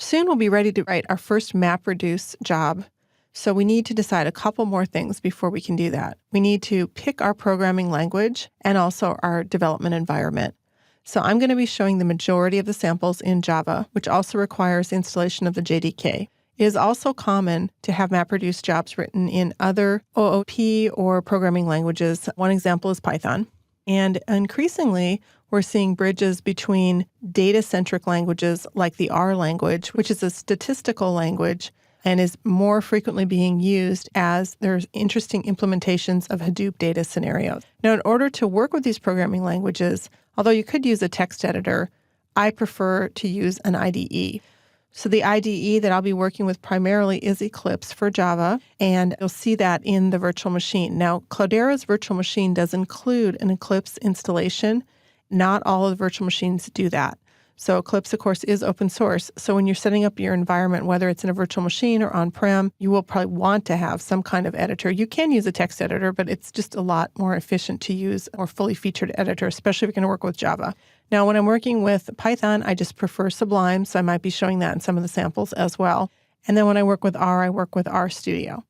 Soon we'll be ready to write our first MapReduce job. So we need to decide a couple more things before we can do that. We need to pick our programming language and also our development environment. So I'm going to be showing the majority of the samples in Java, which also requires installation of the JDK. It is also common to have MapReduce jobs written in other OOP or programming languages. One example is Python. And increasingly, we're seeing bridges between data-centric languages like the R language, which is a statistical language and is more frequently being used as there's interesting implementations of Hadoop data scenarios. Now, in order to work with these programming languages, although you could use a text editor, I prefer to use an IDE. So the IDE that I'll be working with primarily is Eclipse for Java, and you'll see that in the virtual machine. Now, Cloudera's virtual machine does include an Eclipse installation. Not all of the virtual machines do that. So Eclipse, of course, is open source. So when you're setting up your environment, whether it's in a virtual machine or on-prem, you will probably want to have some kind of editor. You can use a text editor, but it's just a lot more efficient to use a more fully featured editor, especially if you're going to work with Java. Now, when I'm working with Python, I just prefer Sublime, so I might be showing that in some of the samples as well. And then when I work with R, I work with RStudio.